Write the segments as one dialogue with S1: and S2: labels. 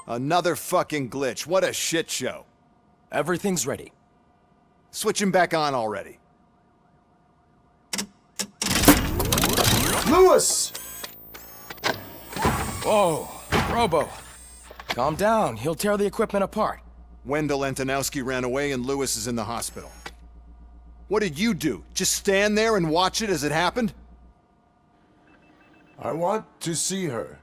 S1: Another fucking glitch. What a shit show.
S2: Everything's ready.
S1: Switch him back on already.
S3: Lewis!
S2: Whoa, Robo. Calm down, he'll tear the equipment apart.
S1: Wendell Antonowski ran away and Lewis is in the hospital. What did you do? Just stand there and watch it as it happened?
S3: I want to see her.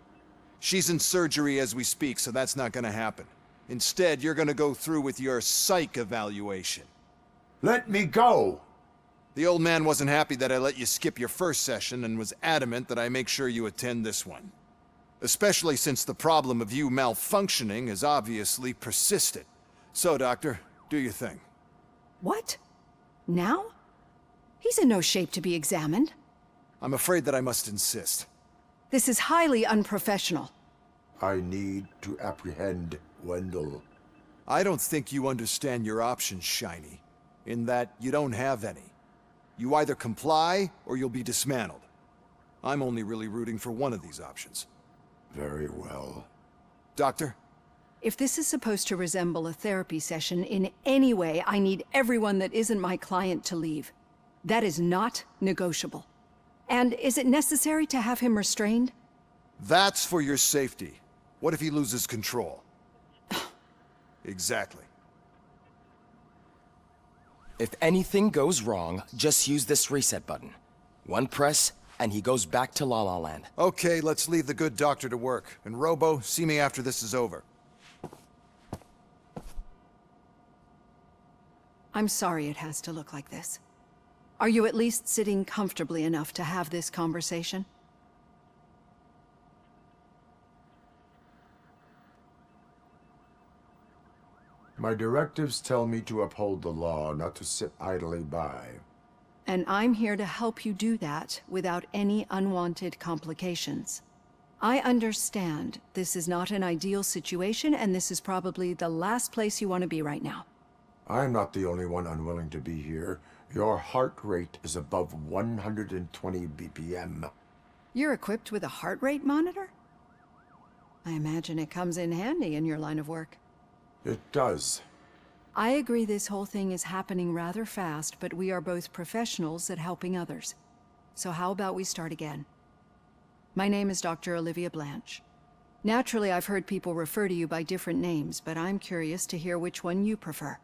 S1: She's in surgery as we speak, so that's not gonna happen. Instead, you're gonna go through with your psych evaluation.
S3: Let me go!
S1: The old man wasn't happy that I let you skip your first session and was adamant that I make sure you attend this one. Especially since the problem of you malfunctioning has obviously persisted. So, Doctor, do your thing.
S4: What? Now? He's in no shape to be examined.
S1: I'm afraid that I must insist.
S4: This is highly unprofessional.
S3: I need to apprehend Wendell.
S1: I don't think you understand your options, Shiny, in that you don't have any. You either comply, or you'll be dismantled. I'm only really rooting for one of these options.
S3: Very well.
S1: Doctor?
S4: If this is supposed to resemble a therapy session in any way, I need everyone that isn't my client to leave. That is not negotiable. And is it necessary to have him restrained?
S1: That's for your safety. What if he loses control? Exactly.
S2: If anything goes wrong, just use this reset button. One press, and he goes back to La La Land.
S1: Okay, let's leave the good doctor to work. And Robo, see me after this is over.
S4: I'm sorry it has to look like this. Are you at least sitting comfortably enough to have this conversation?
S3: My directives tell me to uphold the law, not to sit idly by.
S4: And I'm here to help you do that without any unwanted complications. I understand this is not an ideal situation, and this is probably the last place you want to be right now.
S3: I'm not the only one unwilling to be here. Your heart rate is above 120 BPM.
S4: You're equipped with a heart rate monitor? I imagine it comes in handy in your line of work.
S3: It does.
S4: I agree this whole thing is happening rather fast, but we are both professionals at helping others. So how about we start again? My name is Dr. Olivia Blanche. Naturally, I've heard people refer to you by different names, but I'm curious to hear which one you prefer.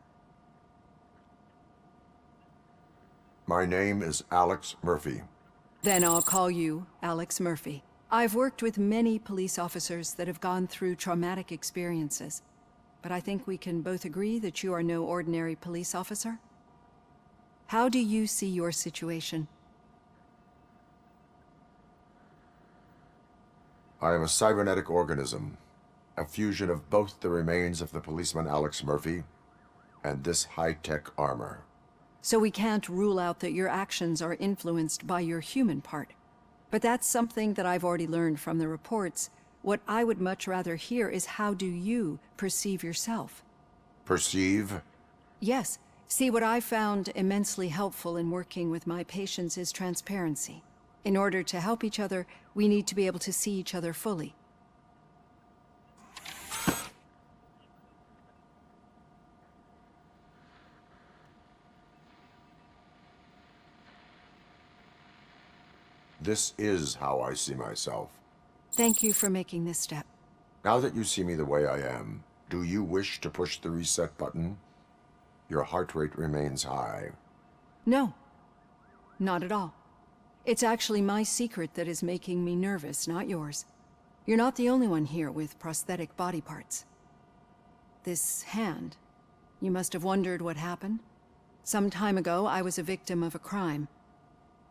S3: My name is Alex Murphy.
S4: Then I'll call you Alex Murphy. I've worked with many police officers that have gone through traumatic experiences, but I think we can both agree that you are no ordinary police officer. How do you see your situation?
S3: I am a cybernetic organism, a fusion of both the remains of the policeman Alex Murphy and this high-tech armor.
S4: So we can't rule out that your actions are influenced by your human part. But that's something that I've already learned from the reports. What I would much rather hear is how do you perceive yourself?
S3: Perceive?
S4: Yes. See, what I found immensely helpful in working with my patients is transparency. In order to help each other, we need to be able to see each other fully.
S3: This is how I see myself.
S4: Thank you for making this step.
S3: Now that you see me the way I am, do you wish to push the reset button? Your heart rate remains high.
S4: No, not at all. It's actually my secret that is making me nervous, not yours. You're not the only one here with prosthetic body parts. This hand, you must have wondered what happened. Some time ago, I was a victim of a crime.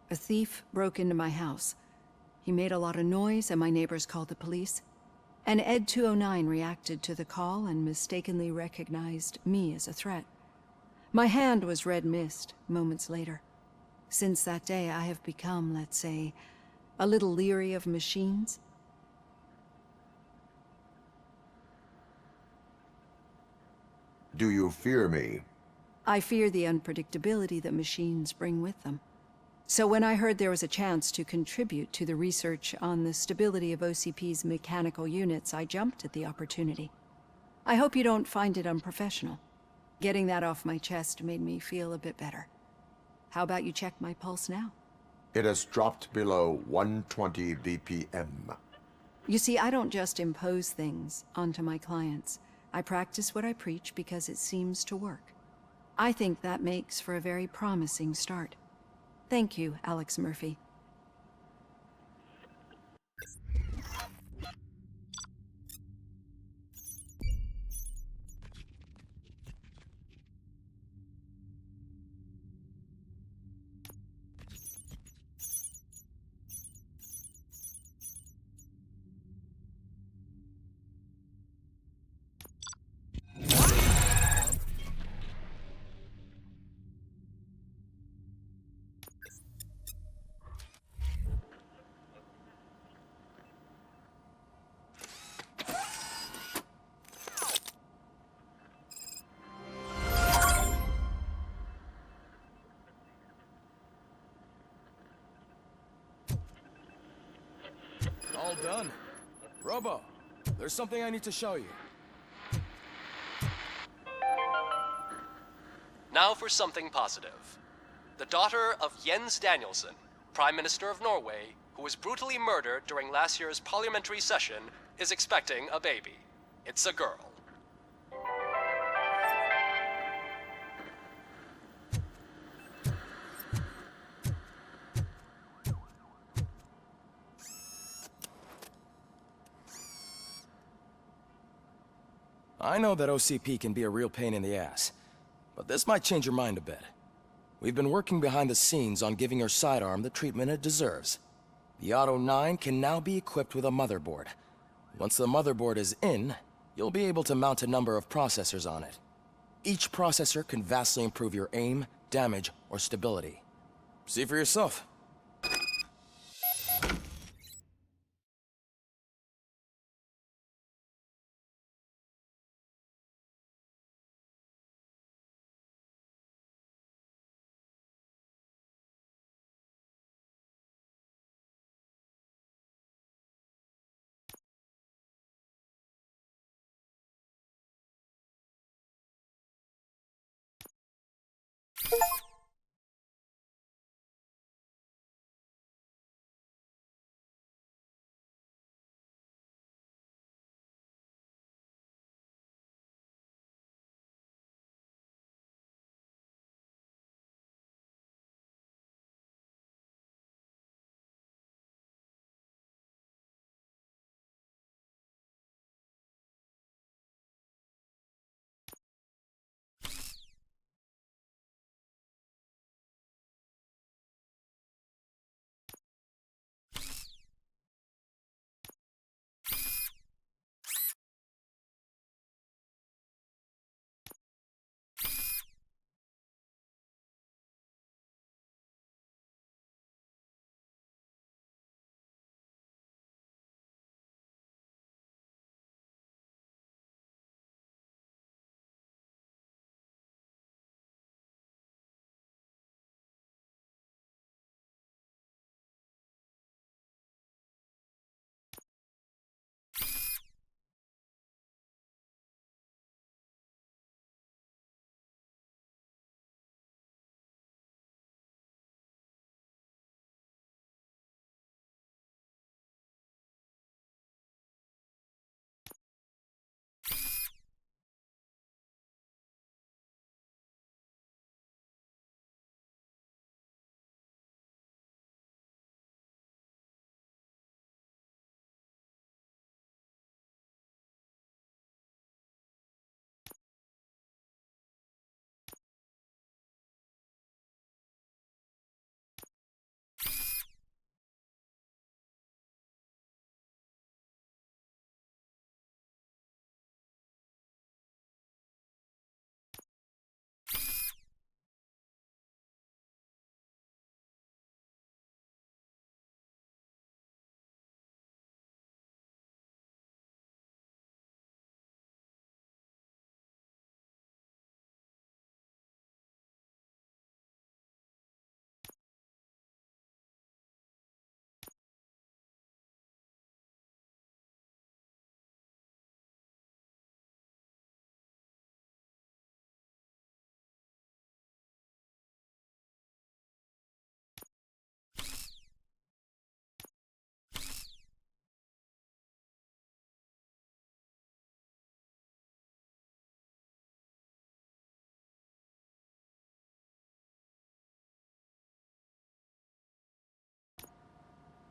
S4: A thief broke into my house. He made a lot of noise and my neighbors called the police. And Ed 209 reacted to the call and mistakenly recognized me as a threat. My hand was red mist moments later. Since that day, I have become, let's say, a little leery of machines.
S3: Do you fear me?
S4: I fear the unpredictability that machines bring with them. So when I heard there was a chance to contribute to the research on the stability of OCP's mechanical units, I jumped at the opportunity. I hope you don't find it unprofessional. Getting that off my chest made me feel a bit better. How about you check my pulse now?
S3: It has dropped below 120 BPM.
S4: You see, I don't just impose things onto my clients. I practice what I preach because it seems to work. I think that makes for a very promising start. Thank you, Alex Murphy.
S2: All done. Robo, there's something I need to show you.
S5: Now for something positive. The daughter of Jens Danielson, Prime Minister of Norway, who was brutally murdered during last year's parliamentary session, is expecting a baby. It's a girl.
S2: I know that OCP can be a real pain in the ass, but this might change your mind a bit. We've been working behind the scenes on giving your sidearm the treatment it deserves. The Auto 9 can now be equipped with a motherboard. Once the motherboard is in, you'll be able to mount a number of processors on it. Each processor can vastly improve your aim, damage, or stability. See for yourself.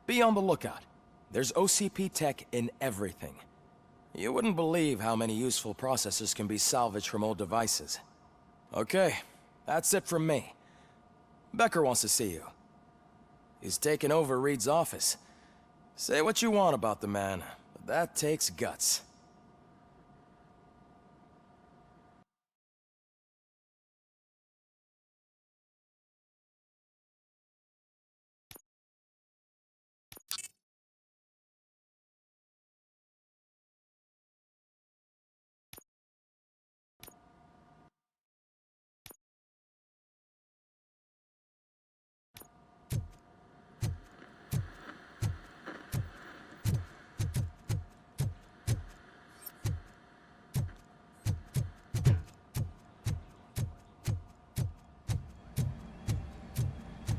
S2: Be on the lookout. There's OCP tech in everything. You wouldn't believe how many useful processors can be salvaged from old devices. Okay, that's it from me. Becker wants to see you. He's taken over Reed's office. Say what you want about the man, but that takes guts.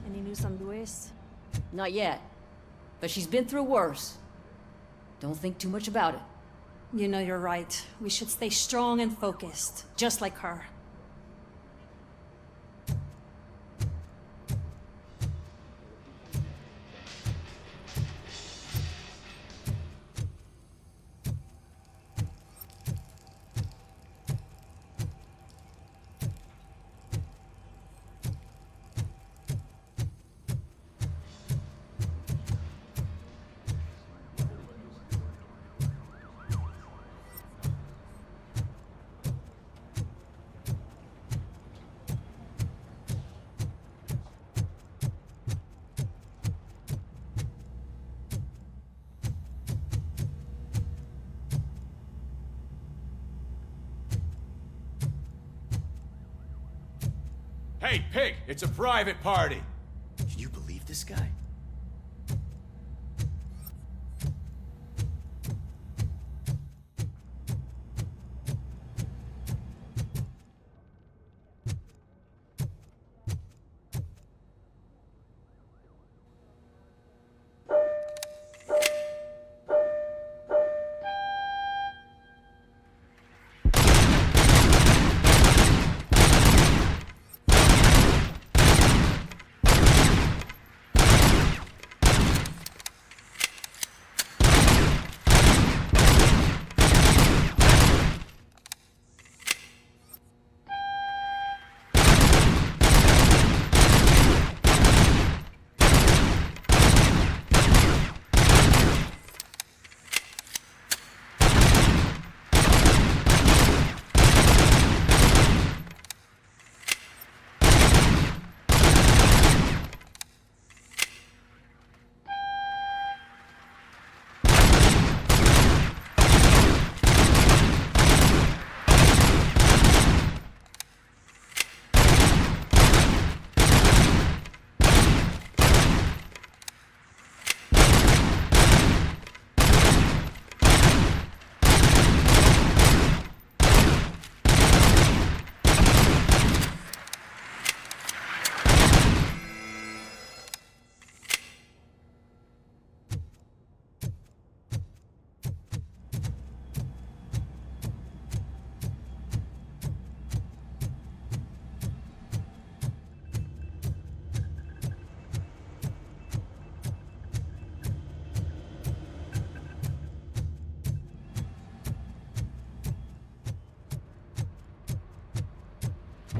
S6: Any news on Luis?
S7: Not yet. But she's been through worse. Don't think too much about it.
S6: You know you're right. We should stay strong and focused, just like her.
S8: Hey, Pig, it's a private party.
S9: Can you believe this guy?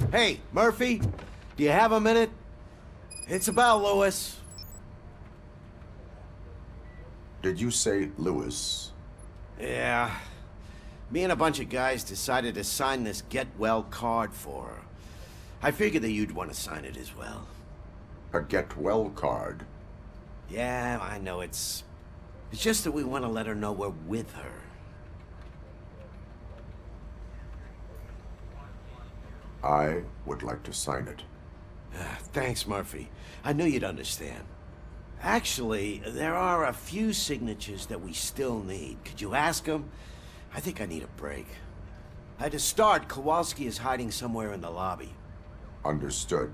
S10: Hey, Murphy, do you have a minute? It's about Lewis.
S3: Did you say Lewis?
S10: Yeah. Me and a bunch of guys decided to sign this get well card for her. I figured that you'd want to sign it as well.
S3: A get well card?
S10: Yeah, I know it's just that we want to let her know we're with her.
S3: I would like to sign it.
S10: Thanks, Murphy. I knew you'd understand. Actually, there are a few signatures that we still need. Could you ask them? I think I need a break. To start, Kowalski is hiding somewhere in the lobby.
S3: Understood.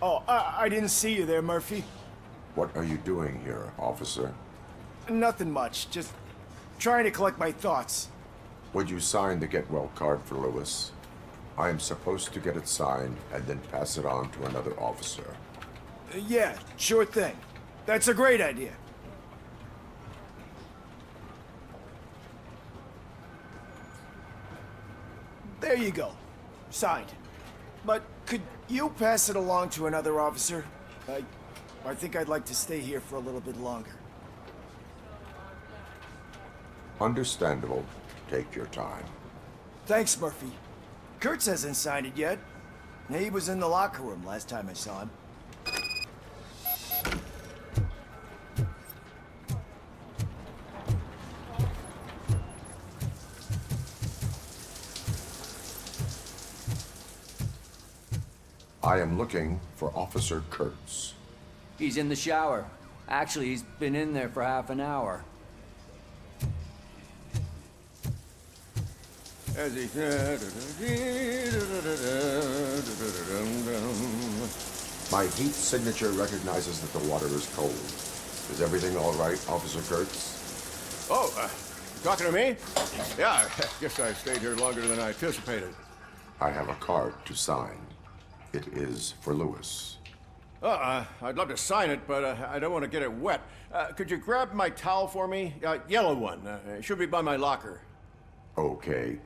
S11: Oh, I didn't see you there, Murphy.
S3: What are you doing here, officer?
S11: Nothing much, just trying to collect my thoughts.
S3: Would you sign the get well card for Lewis? I am supposed to get it signed and then pass it on to another officer.
S11: Yeah, sure thing. That's a great idea. There you go. Signed. But could you pass it along to another officer? I think I'd like to stay here for a little bit longer.
S3: Understandable. Take your time.
S11: Thanks, Murphy. Kurtz hasn't signed it yet. He was in the locker room last time I saw him.
S3: I am looking for Officer Kurtz.
S9: He's in the shower. Actually, he's been in there for half an hour.
S8: As he...
S3: My heat signature recognizes that the water is cold. Is everything all right, Officer Kurtz?
S8: Oh, talking to me? Yeah, I guess I stayed here longer than I anticipated.
S3: I have a card to sign. It is for Lewis.
S8: I'd love to sign it, but I don't want to get it wet. Could you grab my towel for me? Yellow one. It should be by my locker.
S3: Okay.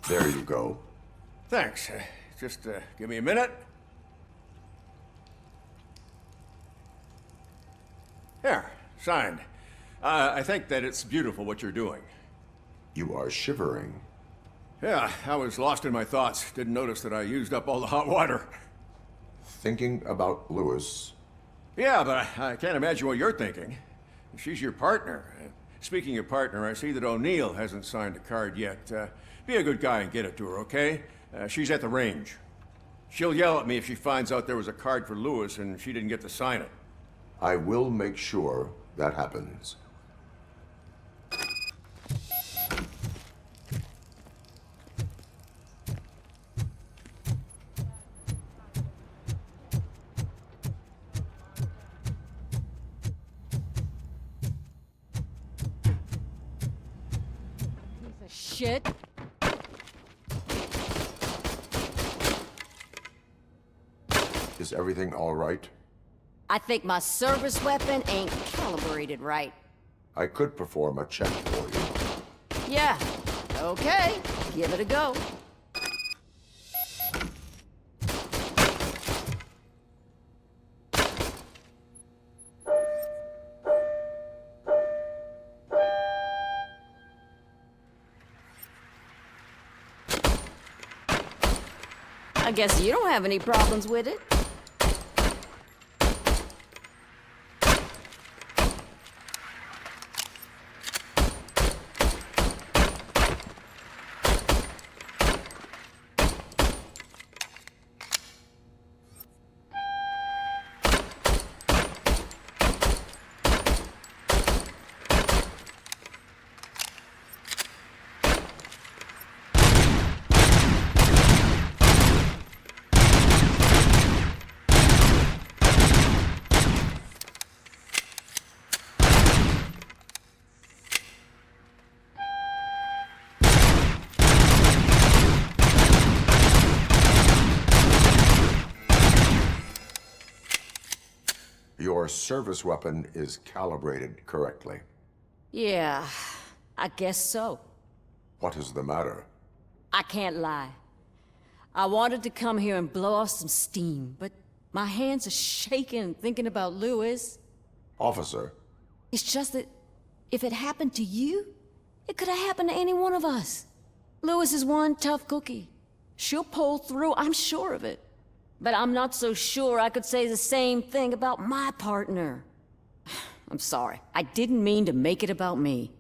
S3: There you go.
S8: Thanks. Just give me a minute. There, signed. I think that it's beautiful what you're doing.
S3: You are shivering.
S8: Yeah, I was lost in my thoughts. Didn't notice that I used up all the hot water.
S3: Thinking about Lewis.
S8: Yeah, but I can't imagine what you're thinking. She's your partner. Speaking of partner, I see that O'Neill hasn't signed a card yet. Be a good guy and get it to her, okay? She's at the range. She'll yell at me if she finds out there was a card for Lewis and she didn't get to sign it.
S3: I will make sure that happens.
S7: Shit.
S3: Is everything all right?
S7: I think my service weapon ain't calibrated right.
S3: I could perform a check for you.
S7: Yeah. Okay. Give it a go. I guess you don't have any problems with it.
S3: Your service weapon is calibrated correctly.
S7: Yeah, I guess so.
S3: What is the matter?
S7: I can't lie. I wanted to come here and blow off some steam, but my hands are shaking thinking about Lewis.
S3: Officer,
S7: It's just that if it happened to you, It could have happened to any one of us. Lewis is one tough cookie. She'll pull through, I'm sure of it. But I'm not so sure I could say the same thing about my partner. I'm sorry. I didn't mean to make it about me.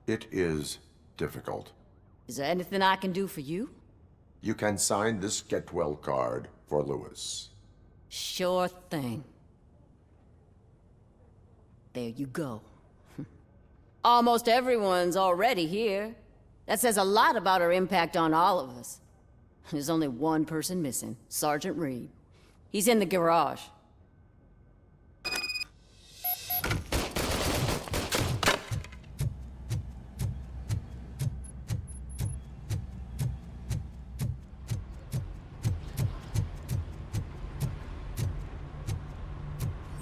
S3: It is difficult.
S7: Is there anything I can do for you?
S3: You can sign this get well card for Lewis.
S7: Sure thing. There you go. Almost everyone's already here. That says a lot about her impact on all of us. There's only one person missing, Sergeant Reed. He's in the garage.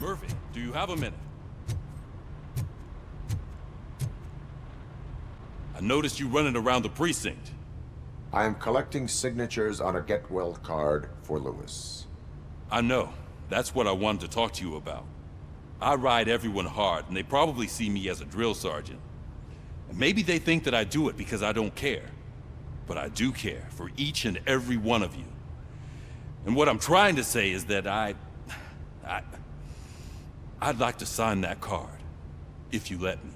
S12: Murphy, do you have a minute? I noticed you running around the precinct.
S3: I am collecting signatures on a get well card for Lewis.
S12: I know. That's what I wanted to talk to you about. I ride everyone hard, and they probably see me as a drill sergeant. And maybe they think that I do it because I don't care. But I do care for each and every one of you. And what I'm trying to say is that I'd like to sign that card, if you let me.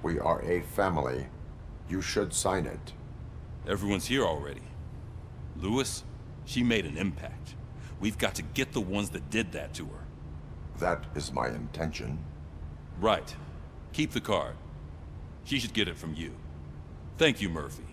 S3: We are a family. You should sign it.
S12: Everyone's here already. Lewis, she made an impact. We've got to get the ones that did that to her.
S3: That is my intention.
S12: Right. Keep the card. She should get it from you. Thank you, Murphy.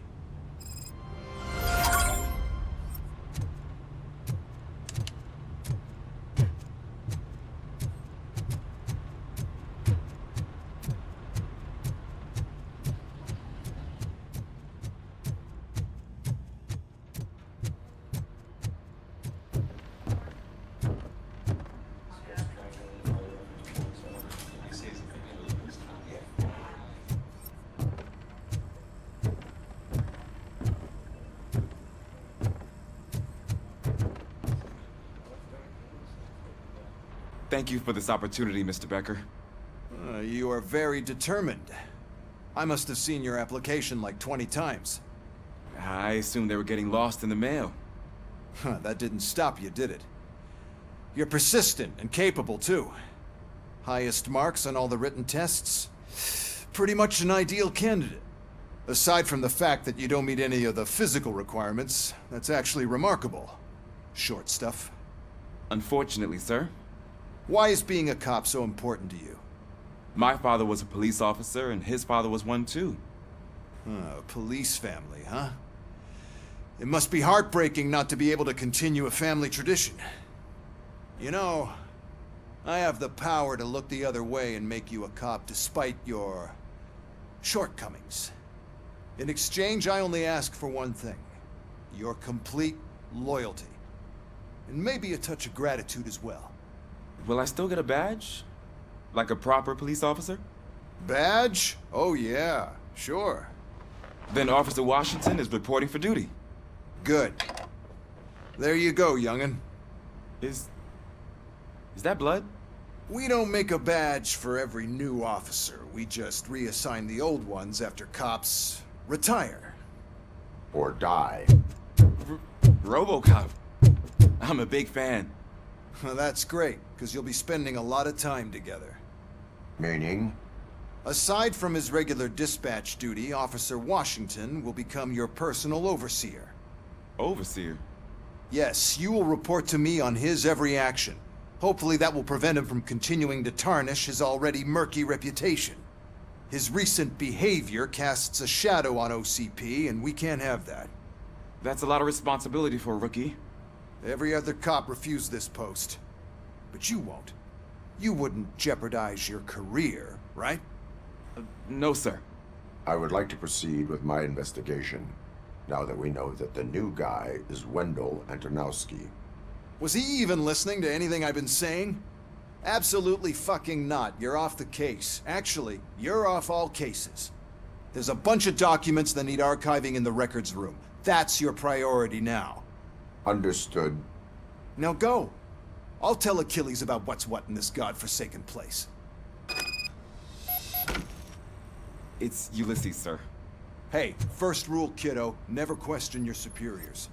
S13: Thank you for this opportunity, Mr. Becker.
S1: You are very determined. I must have seen your application like 20 times.
S13: I assumed they were getting lost in the mail.
S1: That didn't stop you, did it? You're persistent and capable, too. Highest marks on all the written tests. Pretty much an ideal candidate. Aside from the fact that you don't meet any of the physical requirements, that's actually remarkable. Short stuff.
S13: Unfortunately, sir.
S1: Why is being a cop so important to you?
S13: My father was a police officer, and his father was one too.
S1: A police family, huh? It must be heartbreaking not to be able to continue a family tradition. You know, I have the power to look the other way and make you a cop despite your shortcomings. In exchange, I only ask for one thing. Your complete loyalty. And maybe a touch of gratitude as well.
S13: Will I still get a badge? Like a proper police officer?
S1: Badge? Oh yeah, sure.
S13: Then Officer Washington is reporting for duty.
S1: Good. There you go, young'un.
S13: Is that blood?
S1: We don't make a badge for every new officer. We just reassign the old ones after cops retire.
S3: Or die.
S13: RoboCop. I'm a big fan.
S1: That's great, because you'll be spending a lot of time together.
S3: Meaning?
S1: Aside from his regular dispatch duty, Officer Washington will become your personal overseer.
S13: Overseer?
S1: Yes, you will report to me on his every action. Hopefully that will prevent him from continuing to tarnish his already murky reputation. His recent behavior casts a shadow on OCP, and we can't have that.
S13: That's a lot of responsibility for a rookie.
S1: Every other cop refused this post. But you won't. You wouldn't jeopardize your career, right?
S13: No, sir.
S3: I would like to proceed with my investigation, now that we know that the new guy is Wendell Antonowski.
S1: Was he even listening to anything I've been saying? Absolutely fucking not. You're off the case. Actually, you're off all cases. There's a bunch of documents that need archiving in the records room. That's your priority now.
S3: Understood.
S1: Now go. I'll tell Achilles about what's what in this godforsaken place.
S13: It's Ulysses, sir.
S1: Hey, first rule, kiddo, never question your superiors.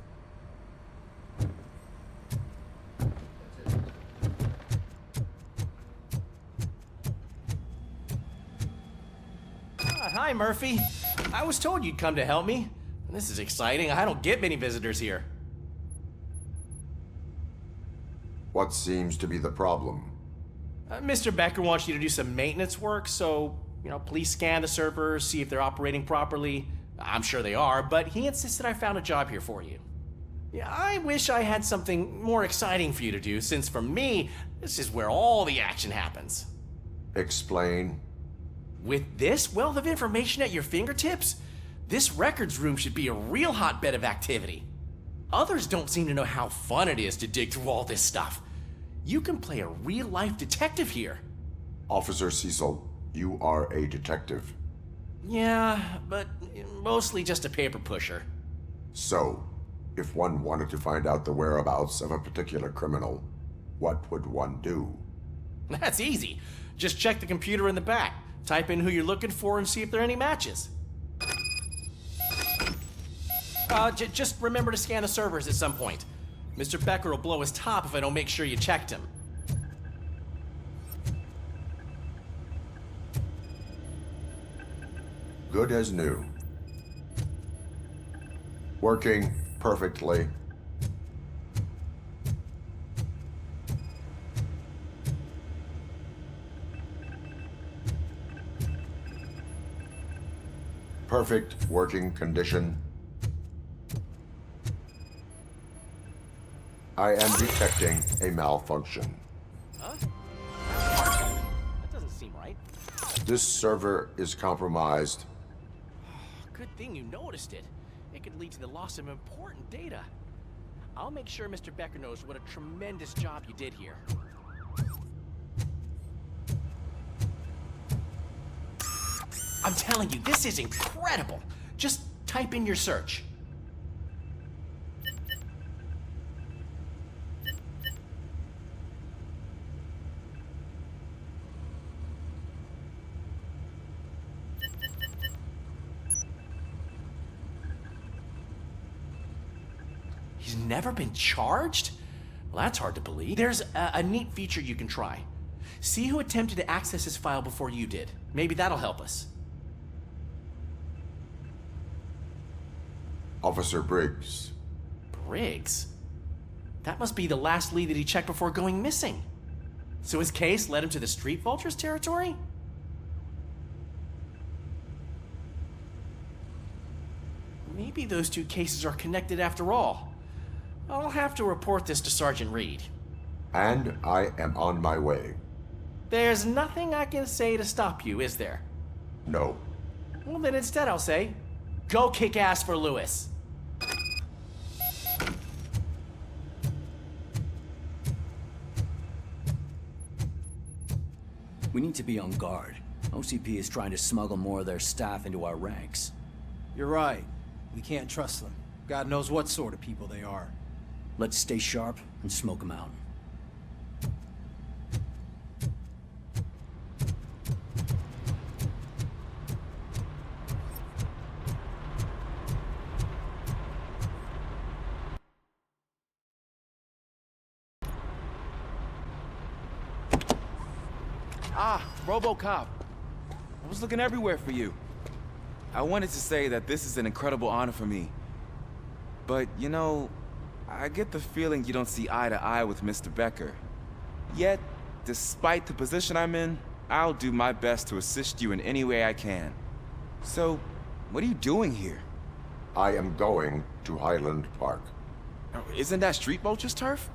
S14: Hi, Murphy. I was told you'd come to help me. This is exciting. I don't get many visitors here.
S3: What seems to be the problem?
S14: Mr. Becker wants you to do some maintenance work, so, please scan the servers, see if they're operating properly. I'm sure they are, but he insisted I found a job here for you. Yeah, I wish I had something more exciting for you to do, since for me, this is where all the action happens.
S3: Explain.
S14: With this wealth of information at your fingertips, this records room should be a real hotbed of activity. Others don't seem to know how fun it is to dig through all this stuff. You can play a real-life detective here.
S3: Officer Cecil, you are a detective.
S14: Yeah, but mostly just a paper pusher.
S3: So, if one wanted to find out the whereabouts of a particular criminal, what would one do?
S14: That's easy. Just check the computer in the back, type in who you're looking for, and see if there are any matches. Just remember to scan the servers at some point. Mr. Becker will blow his top if I don't make sure you checked him.
S3: Good as new. Working perfectly. Perfect working condition. I am detecting a malfunction.
S14: Huh? That doesn't seem right.
S3: This server is compromised.
S14: Good thing you noticed it. It could lead to the loss of important data. I'll make sure Mr. Becker knows what a tremendous job you did here. I'm telling you, this is incredible. Just type in your search. He's never been charged? Well, that's hard to believe. There's a neat feature you can try. See who attempted to access his file before you did. Maybe that'll help us.
S3: Officer Briggs.
S14: Briggs? That must be the last lead that he checked before going missing. So his case led him to the Street Vultures territory? Maybe those two cases are connected after all. I'll have to report this to Sergeant Reed.
S3: And I am on my way.
S14: There's nothing I can say to stop you, is there?
S3: No.
S14: Well, then instead I'll say, go kick ass for Lewis.
S9: We need to be on guard. OCP is trying to smuggle more of their staff into our ranks.
S15: You're right. We can't trust them. God knows what sort of people they are.
S9: Let's stay sharp and smoke them out.
S13: Ah, RoboCop. I was looking everywhere for you. I wanted to say that this is an incredible honor for me. But, I get the feeling you don't see eye to eye with Mr. Becker. Yet, despite the position I'm in, I'll do my best to assist you in any way I can. So, what are you doing here?
S3: I am going to Highland Park.
S13: Isn't that Street Vulture's turf?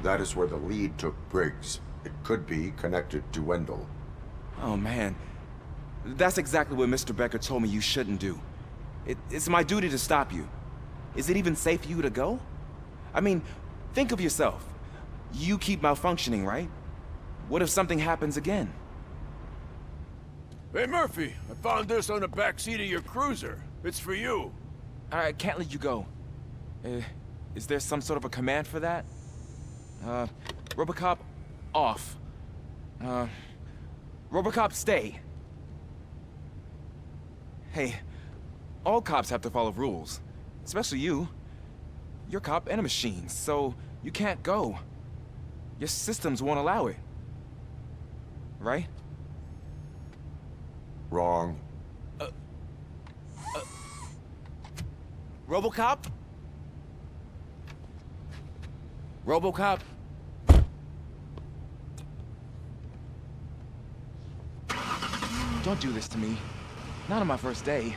S3: That is where the lead took Briggs. It could be connected to Wendell.
S13: Oh, man. That's exactly what Mr. Becker told me you shouldn't do. It's my duty to stop you. Is it even safe for you to go? I mean, think of yourself. You keep malfunctioning, right? What if something happens again?
S8: Hey, Murphy, I found this on the back seat of your cruiser. It's for you.
S13: I can't let you go. Is there some sort of a command for that? RoboCop, off. RoboCop, stay. Hey, all cops have to follow rules. Especially you. You're a cop and a machine, so you can't go. Your systems won't allow it. Right?
S3: Wrong.
S13: RoboCop? RoboCop? Don't do this to me. Not on my first day.